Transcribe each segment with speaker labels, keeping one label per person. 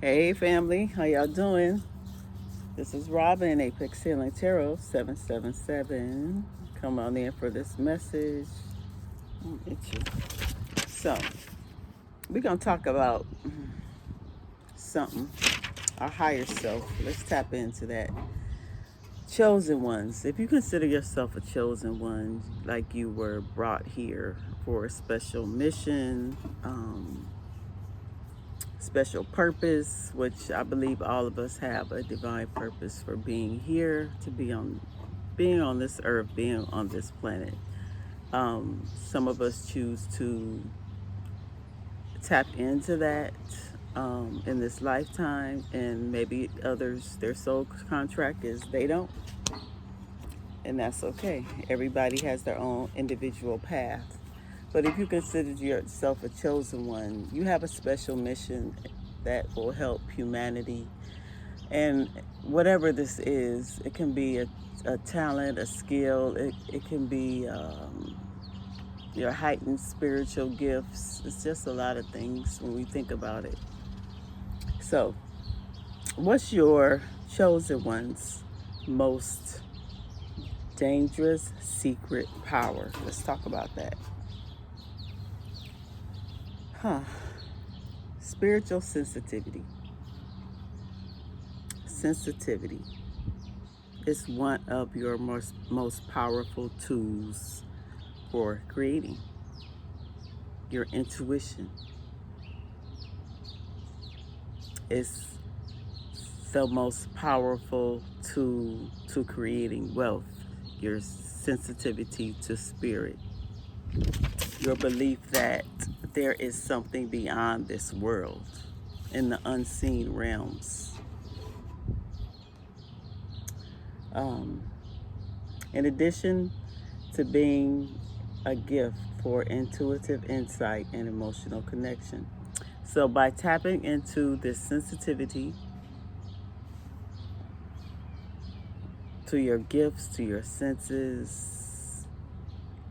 Speaker 1: Hey family, how y'all doing? This is Robin, Apex Healing Tarot 777. Come on in for this message. It's you. So, we're going to talk about something, our higher self. Let's tap into that. Chosen ones. If you consider yourself a chosen one, like you were brought here for a special mission, special purpose, which I believe all of us have a divine purpose for being here, to being on this earth, being on this planet. Some of us choose to tap into that in this lifetime, and maybe others, their soul contract is they don't, and that's okay. Everybody has their own individual path. But if you consider yourself a chosen one, you have a special mission that will help humanity. And whatever this is, it can be a talent, a skill, it can be your heightened spiritual gifts. It's just a lot of things when we think about it. So, what's your chosen one's most dangerous secret power? Let's talk about that. Spiritual sensitivity. Sensitivity is one of your most powerful tools for creating. Your intuition is the most powerful tool to creating wealth. Your sensitivity to spirit. Your belief that there is something beyond this world, in the unseen realms. In addition to being a gift for intuitive insight and emotional connection. So by tapping into this sensitivity to your gifts, to your senses,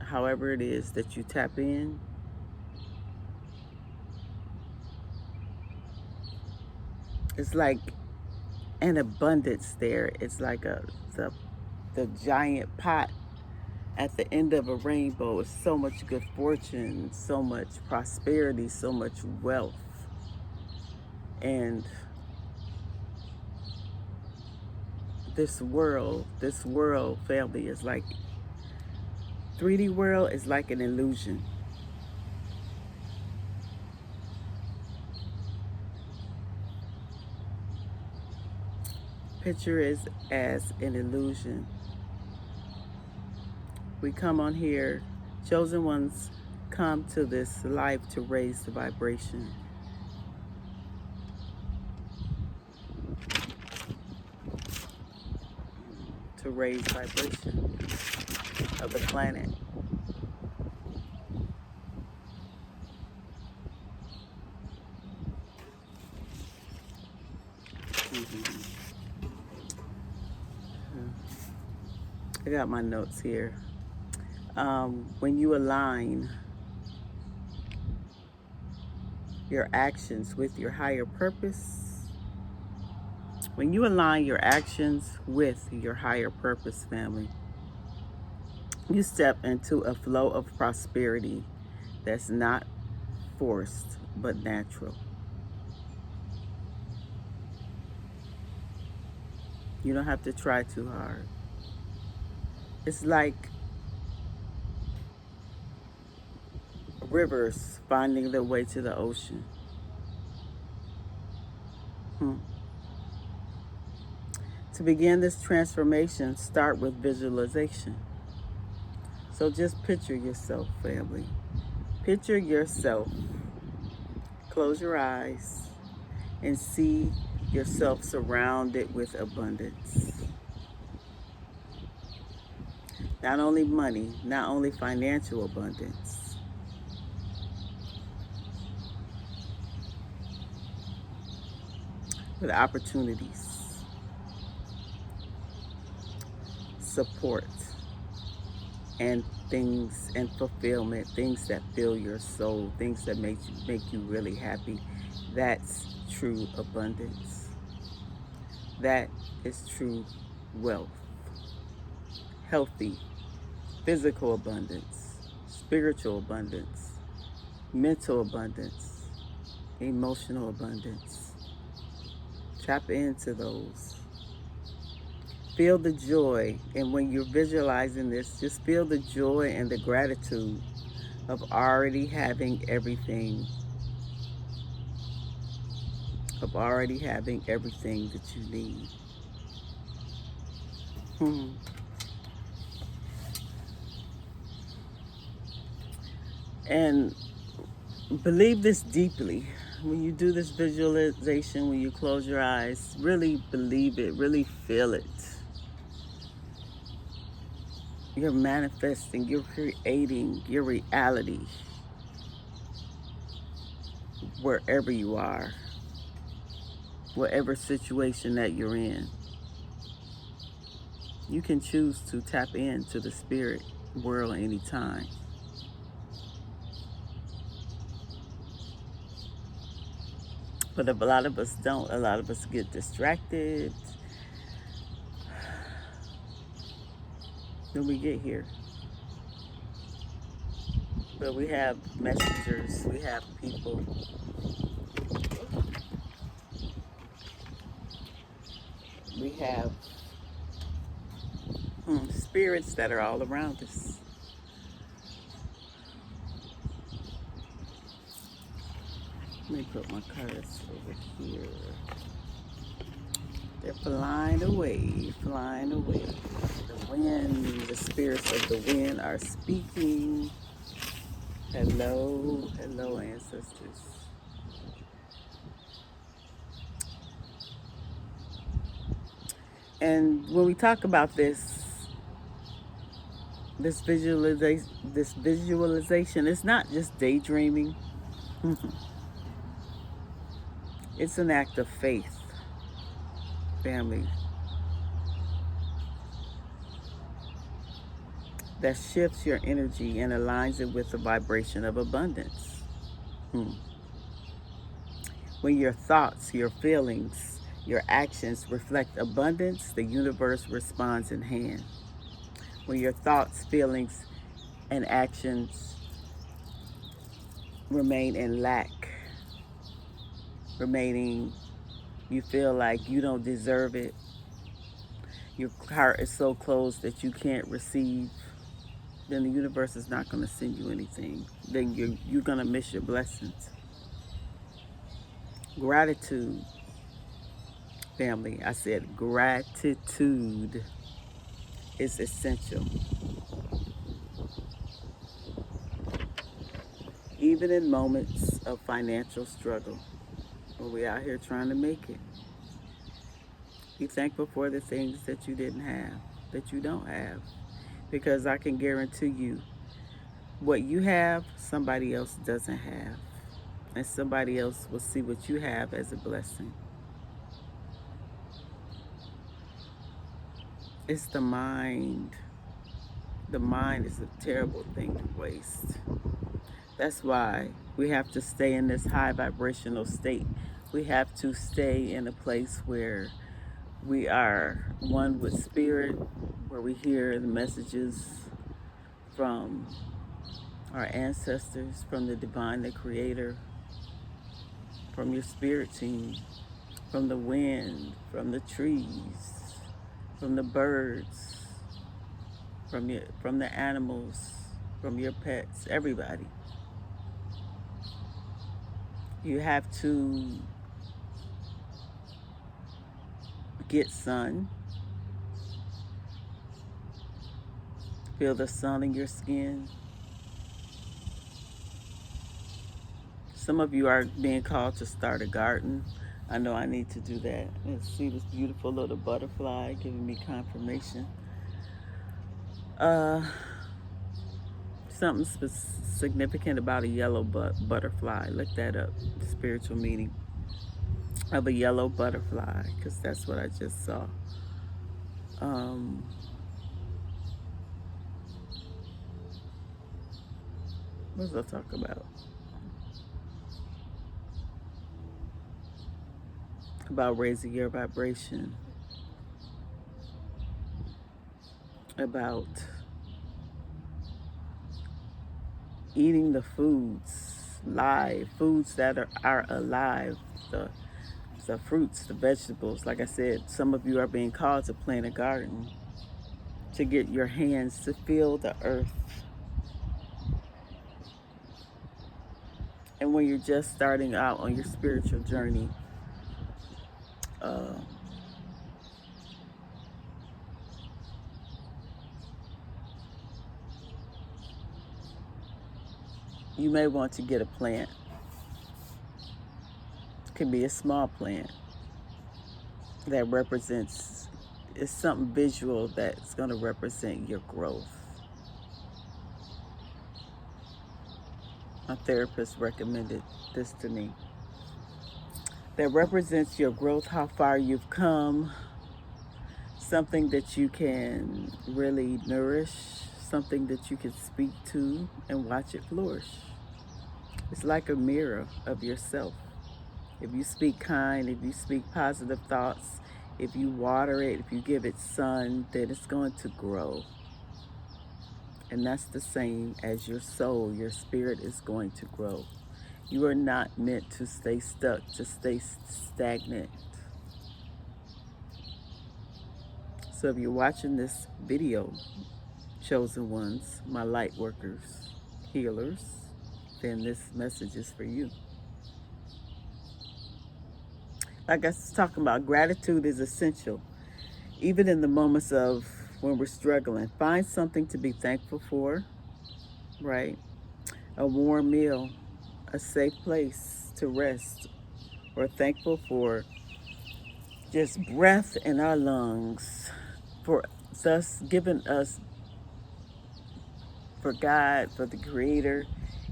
Speaker 1: however it is that you tap in, it's like an abundance there. It's like the giant pot at the end of a rainbow is so much good fortune, so much prosperity, so much wealth. And this world, family, is like, 3D world is like an illusion. Picture is as an illusion. We come on here, chosen ones come to this life to raise the vibration. To raise vibration of the planet. I got my notes here. When you align your actions with your higher purpose, when you align your actions with your higher purpose, family, you step into a flow of prosperity that's not forced but natural. You don't have to try too hard. It's like rivers finding their way to the ocean. To begin this transformation, start with visualization. So just picture yourself, family. Picture yourself. Close your eyes and see yourself surrounded with abundance. Not only money, not only financial abundance, but opportunities, support, and things and fulfillment, things that fill your soul, things that make you really happy, That's true abundance. That is true wealth. Healthy, physical abundance, spiritual abundance, mental abundance, emotional abundance. Tap into those. Feel the joy. And when you're visualizing this, just feel the joy and the gratitude of already having everything, that you need. Hmm. And believe this deeply. When you do this visualization, when you close your eyes, really believe it, really feel it. You're manifesting, you're creating your reality wherever you are, whatever situation that you're in. You can choose to tap into the spirit world anytime. But a lot of us don't. A lot of us get distracted when we get here. But we have messengers, we have people, we have spirits that are all around us. Let me put my cards over here. They're flying away, flying away. The wind, the spirits of the wind are speaking. Hello, hello, ancestors. And when we talk about this visualization, it's not just daydreaming. It's an act of faith, family, that shifts your energy and aligns it with the vibration of abundance. Hmm. When your thoughts, your feelings, your actions reflect abundance, the universe responds in hand. When your thoughts, feelings, and actions remain in lack, remaining, you feel like you don't deserve it, your heart is so closed that you can't receive, then the universe is not going to send you anything. Then you're going to miss your blessings. Gratitude, family. I said gratitude is essential. Even in moments of financial struggle, when we're out here trying to make it, be thankful for the things that you didn't have, that you don't have. Because I can guarantee you, what you have, somebody else doesn't have. And somebody else will see what you have as a blessing. It's the mind. The mind is a terrible thing to waste. That's why we have to stay in this high vibrational state. We have to stay in a place where we are one with spirit, where we hear the messages from our ancestors, from the divine, the creator, from your spirit team, from the wind, from the trees, from the birds, from the animals, from your pets, everybody. You have to get sun, feel the sun in your skin. Some of you are being called to start a garden. I know I need to do that. And see this beautiful little butterfly giving me confirmation. Uh, Something significant about a yellow butterfly. Look that up. The spiritual meaning of a yellow butterfly, because that's what I just saw. Um, what was I talking about? about raising your vibration, about eating the foods that are alive, the, the fruits, the vegetables. Like I said, some of you are being called to plant a garden, to get your hands to feel the earth. And when you're just starting out on your spiritual journey, uh, you may want to get a plant. It can be a small plant that represents, it's something visual that's going to represent your growth. My therapist recommended this to me. That represents your growth, how far you've come, something that you can really nourish, something that you can speak to and watch it flourish. It's like a mirror of yourself. If you speak kind, if you speak positive thoughts, if you water it, if you give it sun, then it's going to grow. And that's the same as your soul. Your spirit is going to grow. You are not meant to stay stuck, to stay stagnant. So if you're watching this video, chosen ones, my light workers, healers, then this message is for you. Like I was talking about, gratitude is essential. Even in the moments of when we're struggling, find something to be thankful for, right? A warm meal, a safe place to rest, or thankful for just breath in our lungs, for thus giving us, for God, for the Creator,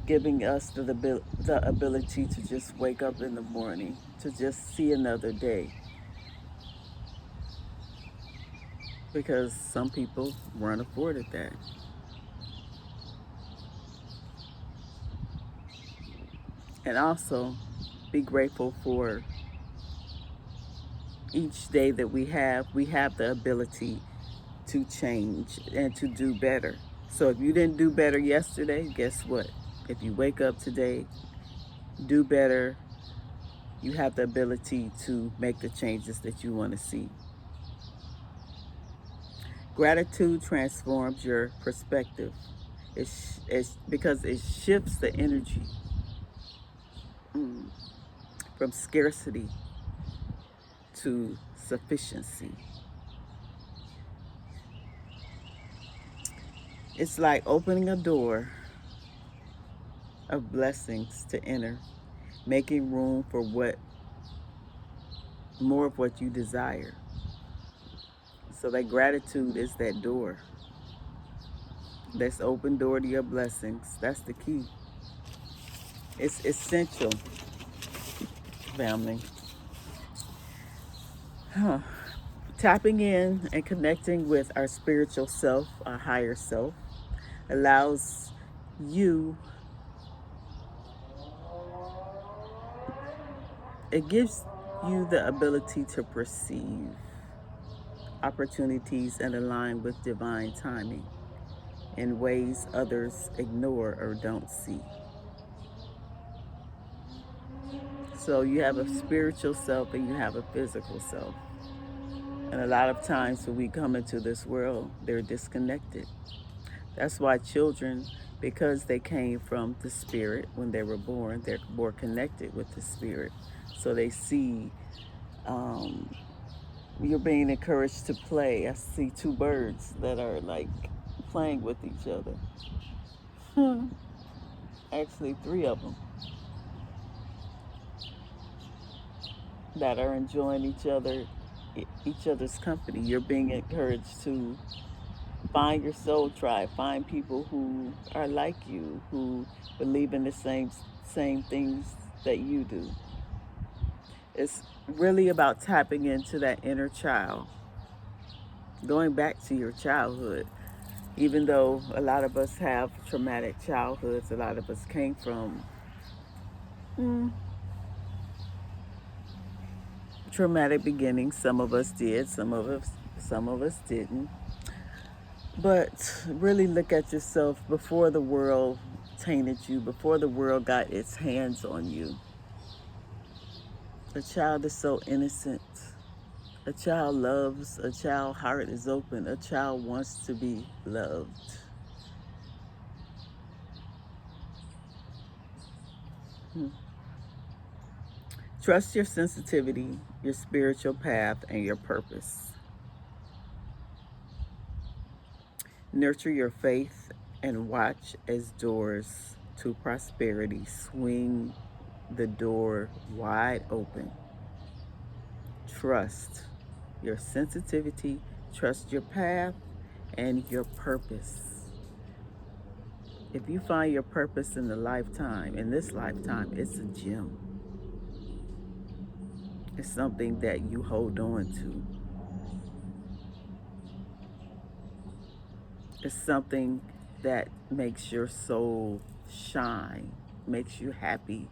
Speaker 1: giving us the ability to just wake up in the morning, to just see another day. Because some people weren't afforded that. And also, be grateful for each day that we have. We have the ability to change and to do better. So if you didn't do better yesterday, guess what? If you wake up today, do better, you have the ability to make the changes that you want to see. Gratitude transforms your perspective. It's because it shifts the energy from scarcity to sufficiency. It's like opening a door of blessings to enter, making room for more of what you desire. So that gratitude is that door. That's open door to your blessings. That's the key. It's essential, family. Tapping in and connecting with our spiritual self, our higher self, allows you, it gives you the ability to perceive opportunities and align with divine timing in ways others ignore or don't see. So you have a spiritual self and you have a physical self. And a lot of times when we come into this world, they're disconnected. That's why children, because they came from the spirit when they were born, they're more connected with the spirit. So they see you're being encouraged to play. I see two birds that are like playing with each other. Actually, three of them that are enjoying each other's company. You're being encouraged to find your soul tribe, find people who are like you, who believe in the same things that you do. It's really about tapping into that inner child, going back to your childhood. Even though a lot of us have traumatic childhoods, a lot of us came from traumatic beginning. Some of us did, some of us didn't. But really look at yourself before the world tainted you, before the world got its hands on you. A child is so innocent. A child loves, a child's heart is open, a child wants to be loved. Hmm. Trust your sensitivity, your spiritual path, and your purpose. Nurture your faith and watch as doors to prosperity swing the door wide open. Trust your sensitivity, trust your path, and your purpose. If you find your purpose in this lifetime, it's a gem. It's something that you hold on to. It's something that makes your soul shine, makes you happy.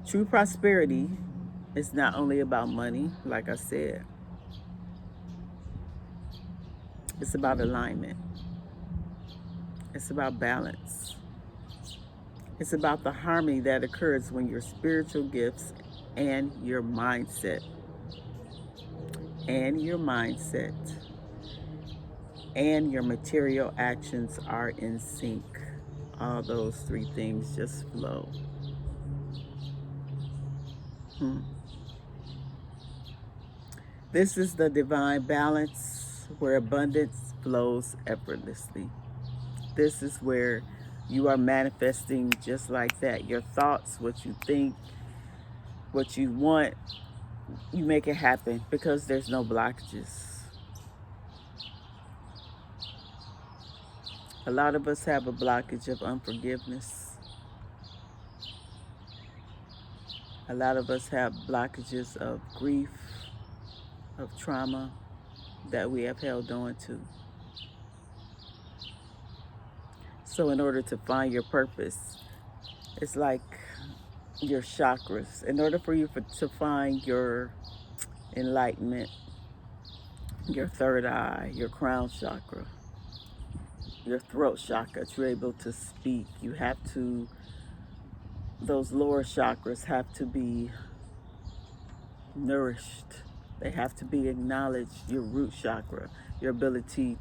Speaker 1: True prosperity is not only about money, like I said, it's about alignment, it's about balance, it's about the harmony that occurs when your spiritual gifts and your mindset, and your mindset, and your material actions are in sync. All those three things just flow. Hmm. This is the divine balance where abundance flows effortlessly. This is where you are manifesting just like that. Your thoughts, what you think, what you want, you make it happen because there's no blockages. A lot of us have a blockage of unforgiveness. A lot of us have blockages of grief, of trauma that we have held on to. So in order to find your purpose, it's like your chakras. In order for you to find your enlightenment, your third eye, your crown chakra, your throat chakra, you're able to speak. Those lower chakras have to be nourished. They have to be acknowledged. Your root chakra, your ability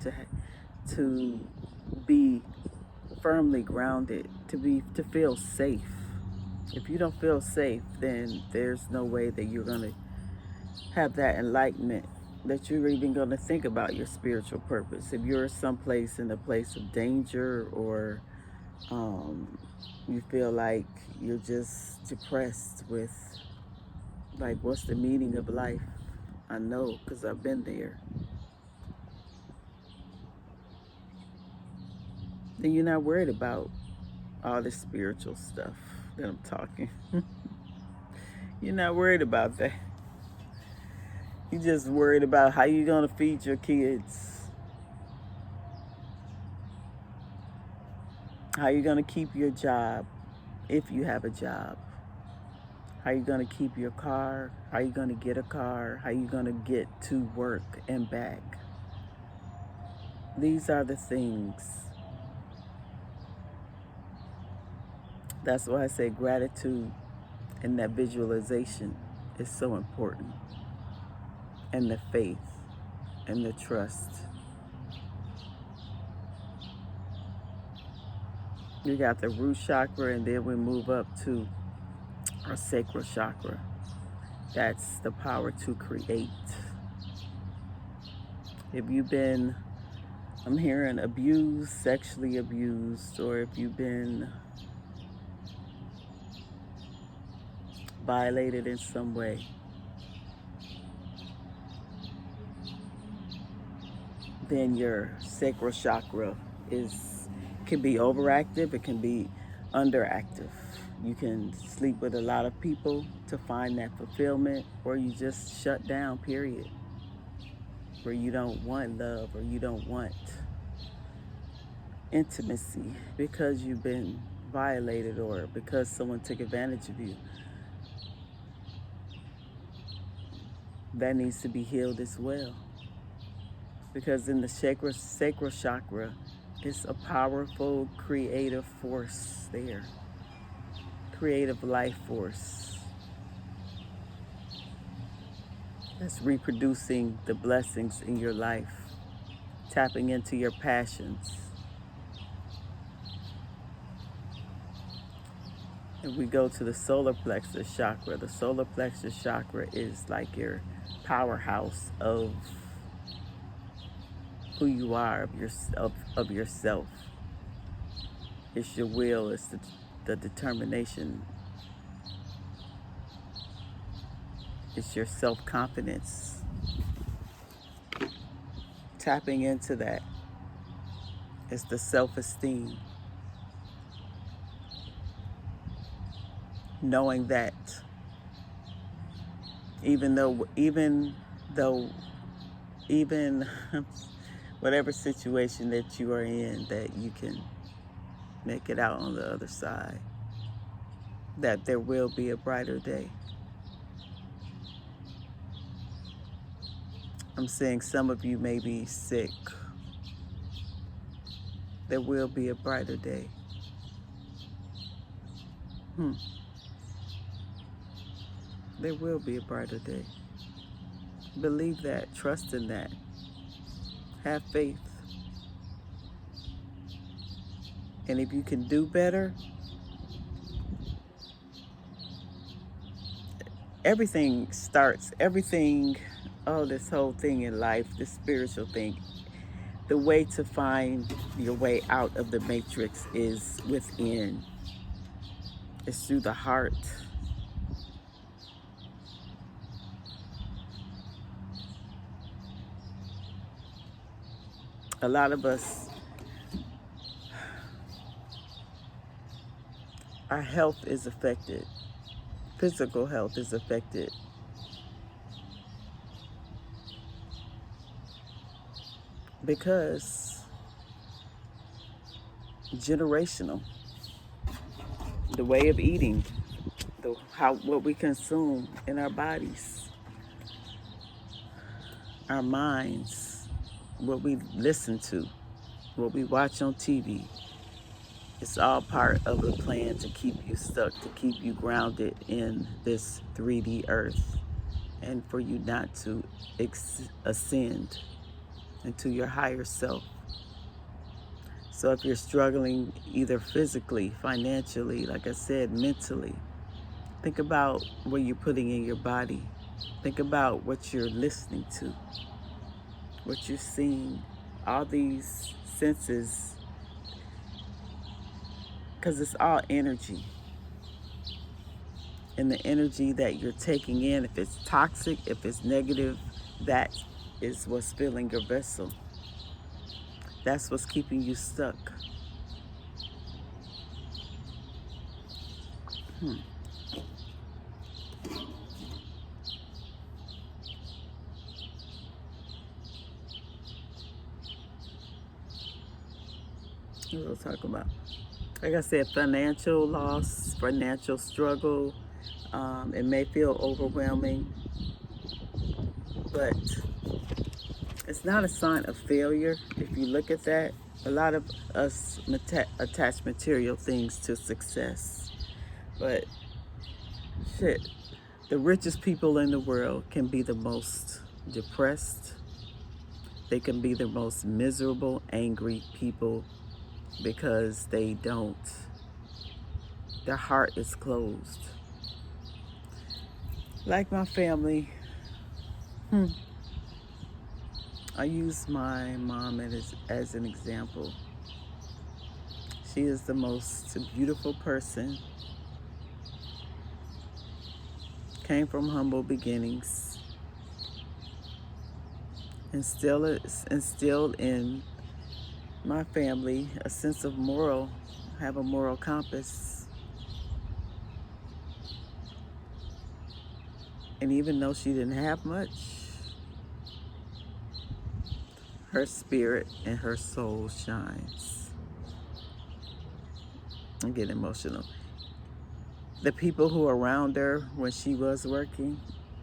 Speaker 1: to be firmly grounded, to feel safe. If you don't feel safe, then there's no way that you're going to have that enlightenment, that you're even going to think about your spiritual purpose. If you're someplace in a place of danger, or you feel like you're just depressed with, like, what's the meaning of life? I know, because I've been there. Then you're not worried about all this spiritual stuff that I'm talking. You're not worried about that. You're just worried about how you're going to feed your kids, how you're going to keep your job if you have a job, how you're going to keep your car, how you're going to get a car, how you're going to get to work and back. These are the things. That's why I say gratitude and that visualization is so important, and the faith and the trust. You got the root chakra, and then we move up to our sacral chakra. That's the power to create. If you've been, I'm hearing, abused, sexually abused, or if you've been violated in some way, then your sacral chakra can be overactive, it can be underactive. You can sleep with a lot of people to find that fulfillment, or you just shut down, period. Where you don't want love, or you don't want intimacy because you've been violated or because someone took advantage of you. That needs to be healed as well. Because in the sacral chakra, it's a powerful creative force there, creative life force that's reproducing the blessings in your life, tapping into your passions. If we go to the solar plexus chakra, the solar plexus chakra is like your powerhouse of who you are, of yourself. It's your will, it's the determination, it's your self-confidence. Tapping into that, it's the self-esteem. Knowing that even whatever situation that you are in, that you can make it out on the other side, that there will be a brighter day. I'm saying some of you may be sick. There will be a brighter day. There will be a brighter day. Believe that, trust in that, have faith. And if you can do better, this whole thing in life, this spiritual thing, the way to find your way out of the matrix is within. It's through the heart. A lot of us, our health is affected. Physical health is affected. Because generational, the way of eating, what we consume in our bodies, our minds, what we listen to, what we watch on TV. It's all part of the plan to keep you stuck, to keep you grounded in this 3D earth, and for you not to ascend into your higher self. So if you're struggling either physically, financially, like I said, mentally, think about what you're putting in your body. Think about what you're listening to, what you're seeing, all these senses, because it's all energy. And the energy that you're taking in, if it's toxic, if it's negative, that is what's filling your vessel. That's what's keeping you stuck. What we'll talk about. Like I said, financial loss, financial struggle. It may feel overwhelming, but it's not a sign of failure. If you look at that, a lot of us attach material things to success. But shit, the richest people in the world can be the most depressed. They can be the most miserable, angry people because their heart is closed. Like my family, I use my mom as an example. She is the most beautiful person. Came from humble beginnings. And still is instilled in my family a sense of have a moral compass. And even though she didn't have much, her spirit and her soul shines. I'm getting emotional. The people who were around her when she was working,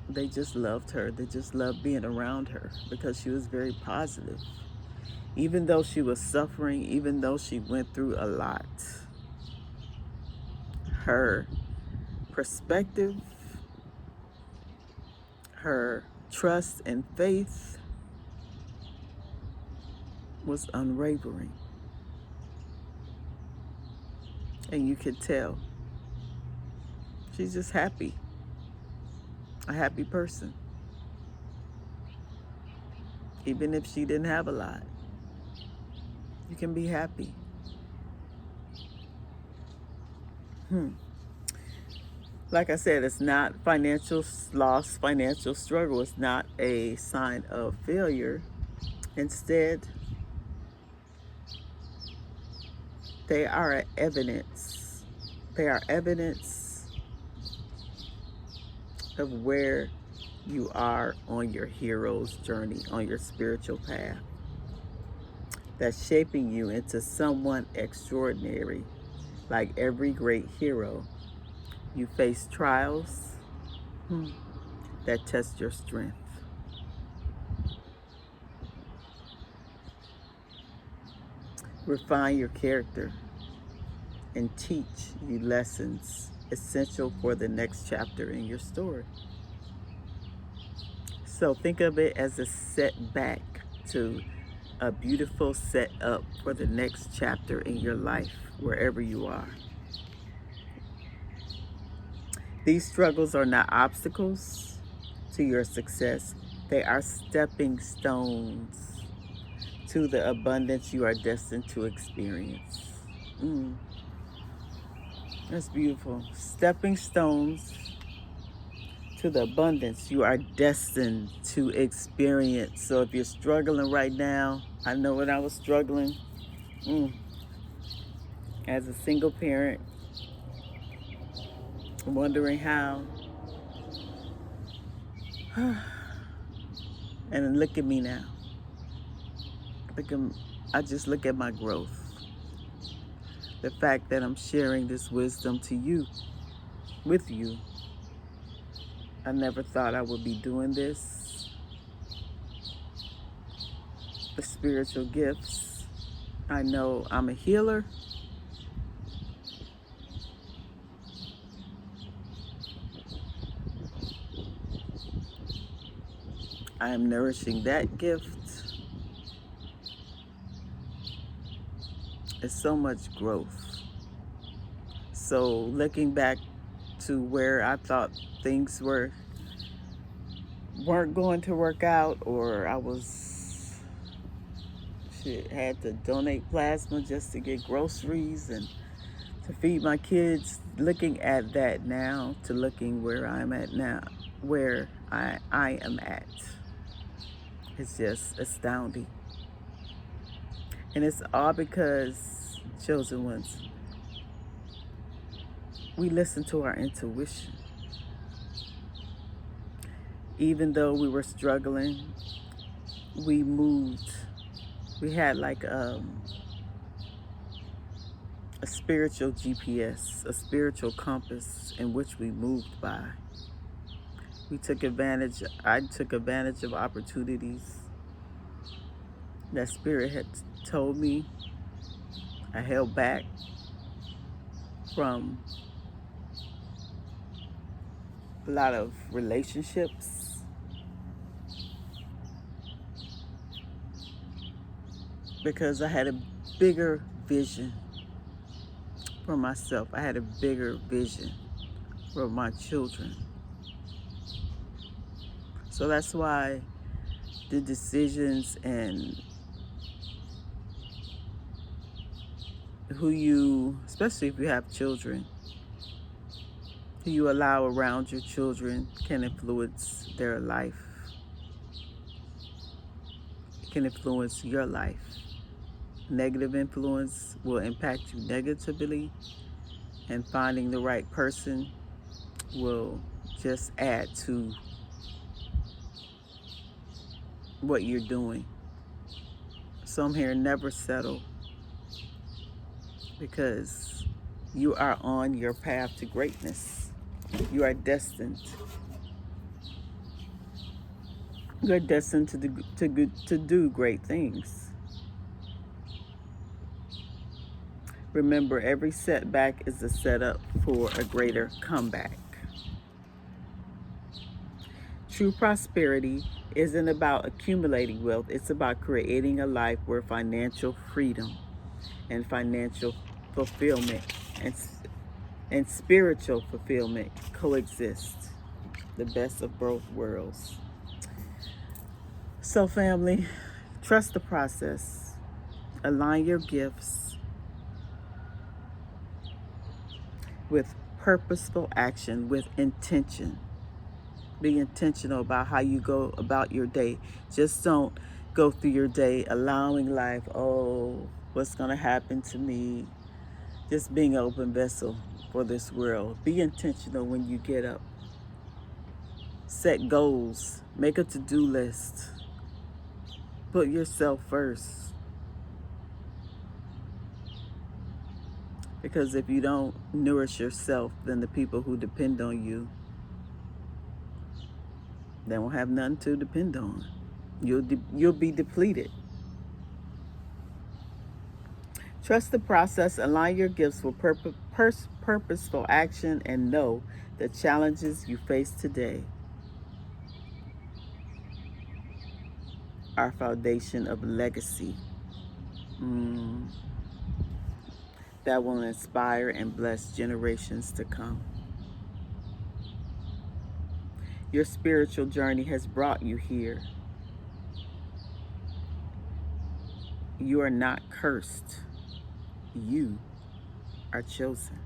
Speaker 1: they just loved her. They just loved being around her because she was very positive. Even though she was suffering, even though she went through a lot, her perspective, her trust and faith was unwavering. And you could tell she's just happy, a happy person. Even if she didn't have a lot, you can be happy. Like I said, it's not financial loss, financial struggle. It's not a sign of failure. Instead, they are evidence. They are evidence of where you are on your hero's journey, on your spiritual path. That's shaping you into someone extraordinary. Like every great hero, you face trials that test your strength. Refine your character and teach you lessons essential for the next chapter in your story. So think of it as a setback to a beautiful setup for the next chapter in your life, wherever you are. These struggles are not obstacles to your success. They are stepping stones to the abundance you are destined to experience. That's beautiful. Stepping stones to the abundance you are destined to experience. So if you're struggling right now, I know when I was struggling as a single parent, wondering how. And look at me now. I just look at my growth. The fact that I'm sharing this wisdom to you, with you. I never thought I would be doing this. The spiritual gifts. I know I'm a healer. I am nourishing that gift. It's so much growth. So looking back to where I thought things weren't going to work out, or I had to donate plasma just to get groceries and to feed my kids. Looking at that now to looking where I'm at now, where I am at, it's just astounding. And it's all because, chosen ones, we listen to our intuition. Even though we were struggling, we moved. We had like a spiritual GPS, a spiritual compass in which we moved by. I took advantage of opportunities that Spirit had told me. I held back from a lot of relationships because I had a bigger vision for myself. I had a bigger vision for my children. So that's why the decisions and who you, especially if you have children, who you allow around your children can influence their life, can influence your life. Negative influence will impact you negatively, and finding the right person will just add to what you're doing. So I'm here, never settle, because You are on your path to greatness. You are destined. You are destined to do great things. Remember, every setback is a setup for a greater comeback. True prosperity isn't about accumulating wealth, it's about creating a life where financial freedom and financial fulfillment and spiritual fulfillment coexist. The best of both worlds. So, family, trust the process. Align your gifts with purposeful action, with intention. Be intentional about how you go about your day. Just don't go through your day allowing life, oh, what's going to happen to me? Just being an open vessel for this world. Be intentional when you get up. Set goals. Make a to-do list. Put yourself first. Because if you don't nourish yourself, then the people who depend on you, they won't have nothing to depend on. You'll be depleted. Trust the process, align your gifts with purposeful action, and know the challenges you face today are foundation of legacy that will inspire and bless generations to come. Your spiritual journey has brought you here. You are not cursed. You are chosen.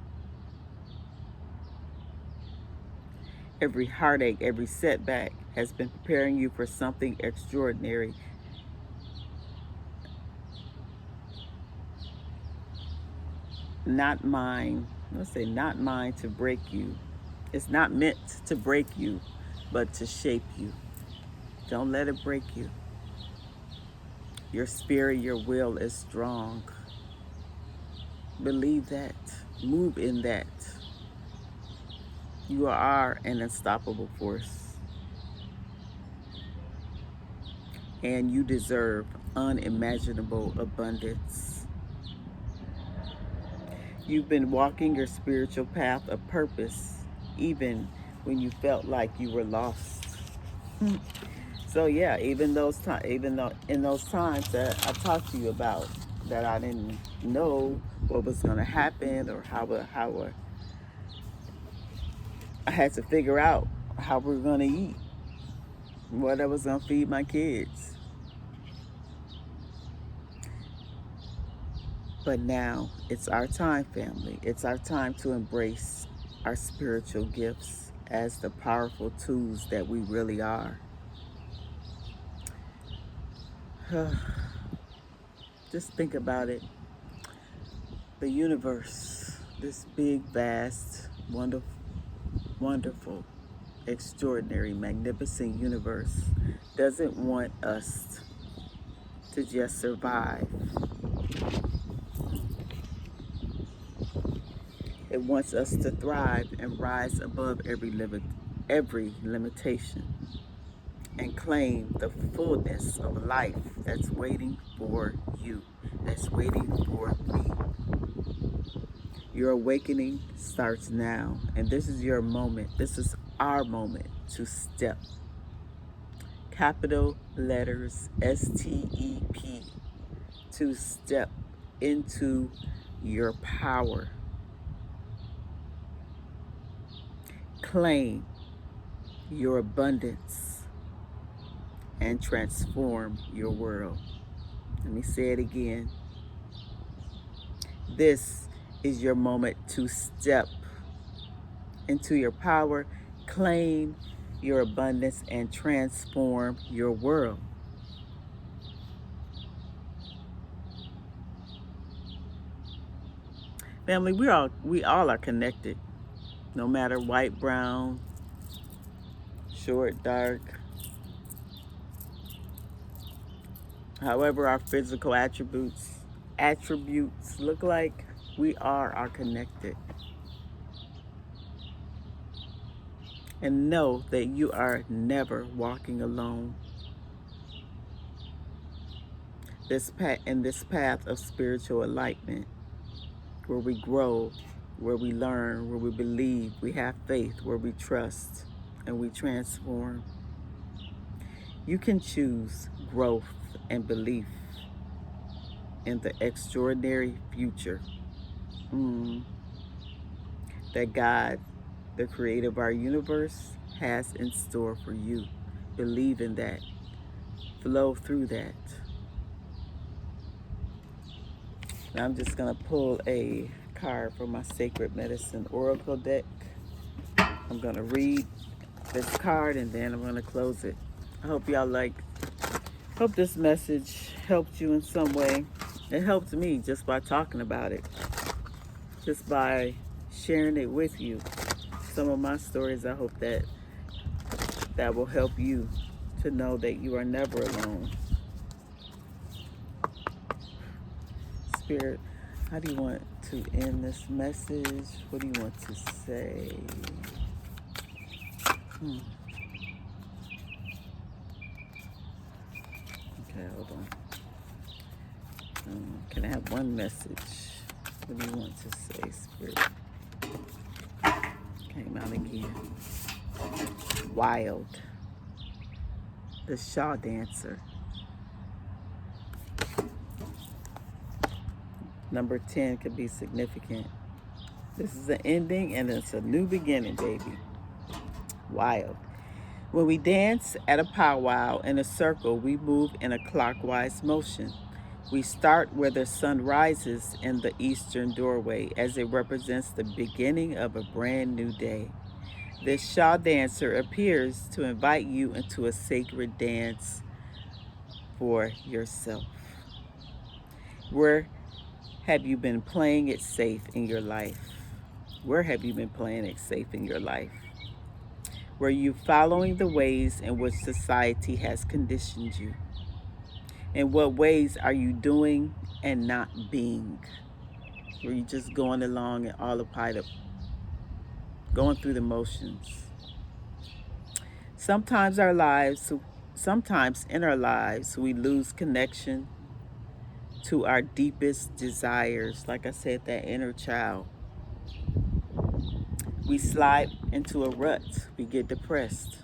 Speaker 1: Every heartache, every setback has been preparing you for something extraordinary. Not mine to break you. It's not meant to break you, but to shape you. Don't let it break you. Your spirit, your will is strong. Believe that. Move in that. You are an unstoppable force. And you deserve unimaginable abundance. You've been walking your spiritual path of purpose, even when you felt like you were lost. So yeah, even though in those times that I talked to you about, that I didn't know what was going to happen or how I had to figure out how we were going to eat, what I was going to feed my kids. But now it's our time, family. It's our time to embrace our spiritual gifts as the powerful tools that we really are. Just think about it. The universe, this big, vast, wonderful, extraordinary, magnificent universe doesn't want us to just survive. It wants us to thrive and rise above every limitation and claim the fullness of life that's waiting for you, that's waiting for me. Your awakening starts now, and this is your moment. This is our moment to step. Capital letters STEP, to step into your power. Claim your abundance and transform your world. Let me say it again. This is your moment to step into your power, claim your abundance, and transform your world. Family, we all are connected. No matter white, brown, short, dark, however our physical attributes look like, We are connected. And know that you are never walking alone. This path of spiritual enlightenment, where we grow, where we learn, where we believe, we have faith, where we trust, and we transform. You can choose growth and belief in the extraordinary future that God, the creator of our universe, has in store for you. Believe in that. Flow through that. Now I'm just going to pull a card from my Sacred Medicine Oracle deck. I'm going to read this card and then I'm going to close it. I hope hope this message helped you in some way. It helped me just by talking about it, just by sharing it with you. Some of my stories, I hope that will help you to know that you are never alone. Spirit, how do you want to end this message? What do you want to say? Okay, hold on. Can I have one message? What do you want to say, Spirit? Came out again. Wild. The Shaw Dancer. Number 10 could be significant. This is an ending and it's a new beginning, baby. Wild. When we dance at a powwow in a circle, we move in a clockwise motion. We start where the sun rises in the eastern doorway, as it represents the beginning of a brand new day. This Shaw dancer appears to invite you into a sacred dance for yourself. Where have you been playing it safe in your life? Where have you been playing it safe in your life? Were you following the ways in which society has conditioned you? In what ways are you doing and not being? Were you just going along and autopilot, going through the motions? Sometimes in our lives, we lose connection to our deepest desires. Like I said, that inner child. We slide into a rut. We get depressed.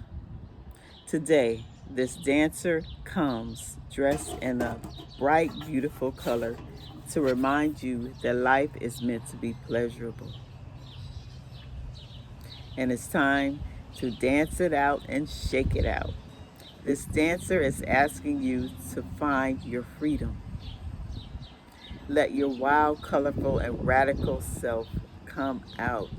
Speaker 1: Today, this dancer comes dressed in a bright, beautiful color to remind you that life is meant to be pleasurable. And it's time to dance it out and shake it out. This dancer is asking you to find your freedom. Let your wild, colorful, and radical self come out.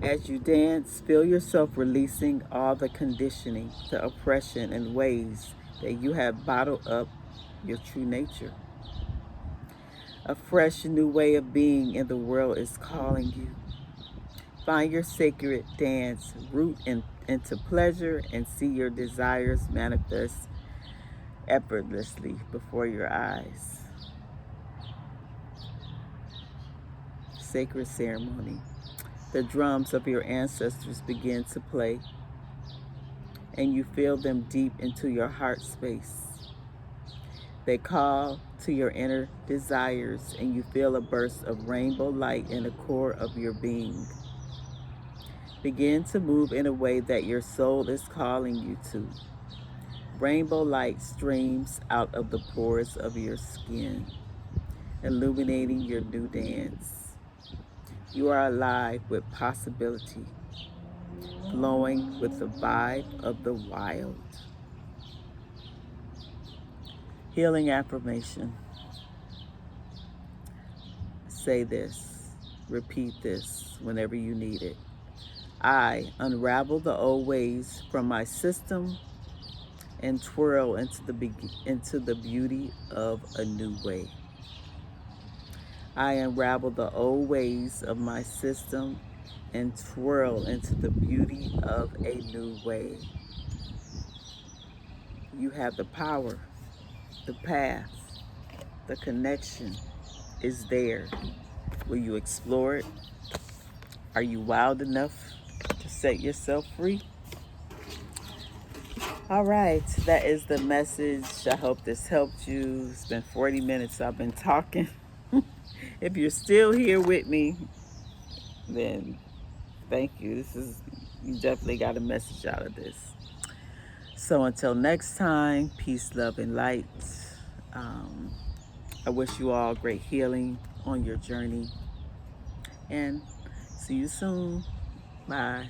Speaker 1: As you dance, feel yourself releasing all the conditioning, the oppression, and ways that you have bottled up your true nature. A fresh new way of being in the world is calling you. Find your sacred dance, root into pleasure, and see your desires manifest effortlessly before your eyes. Sacred ceremony. The drums of your ancestors begin to play, and you feel them deep into your heart space. They call to your inner desires, and you feel a burst of rainbow light in the core of your being. Begin to move in a way that your soul is calling you to. Rainbow light streams out of the pores of your skin, illuminating your new dance. You are alive with possibility, flowing with the vibe of the wild. Healing affirmation. Say this, repeat this whenever you need it. I unravel the old ways from my system and twirl into the beauty of a new way. I unravel the old ways of my system and twirl into the beauty of a new way. You have the power, the path, The connection is there. Will you explore it? Are you wild enough to set yourself free? All right, that is the message. I hope this helped you. It's been 40 minutes I've been talking. If you're still here with me, then thank you. You definitely got a message out of this. So until next time, peace, love, and light. Um, I wish you all great healing on your journey. And see you soon. Bye.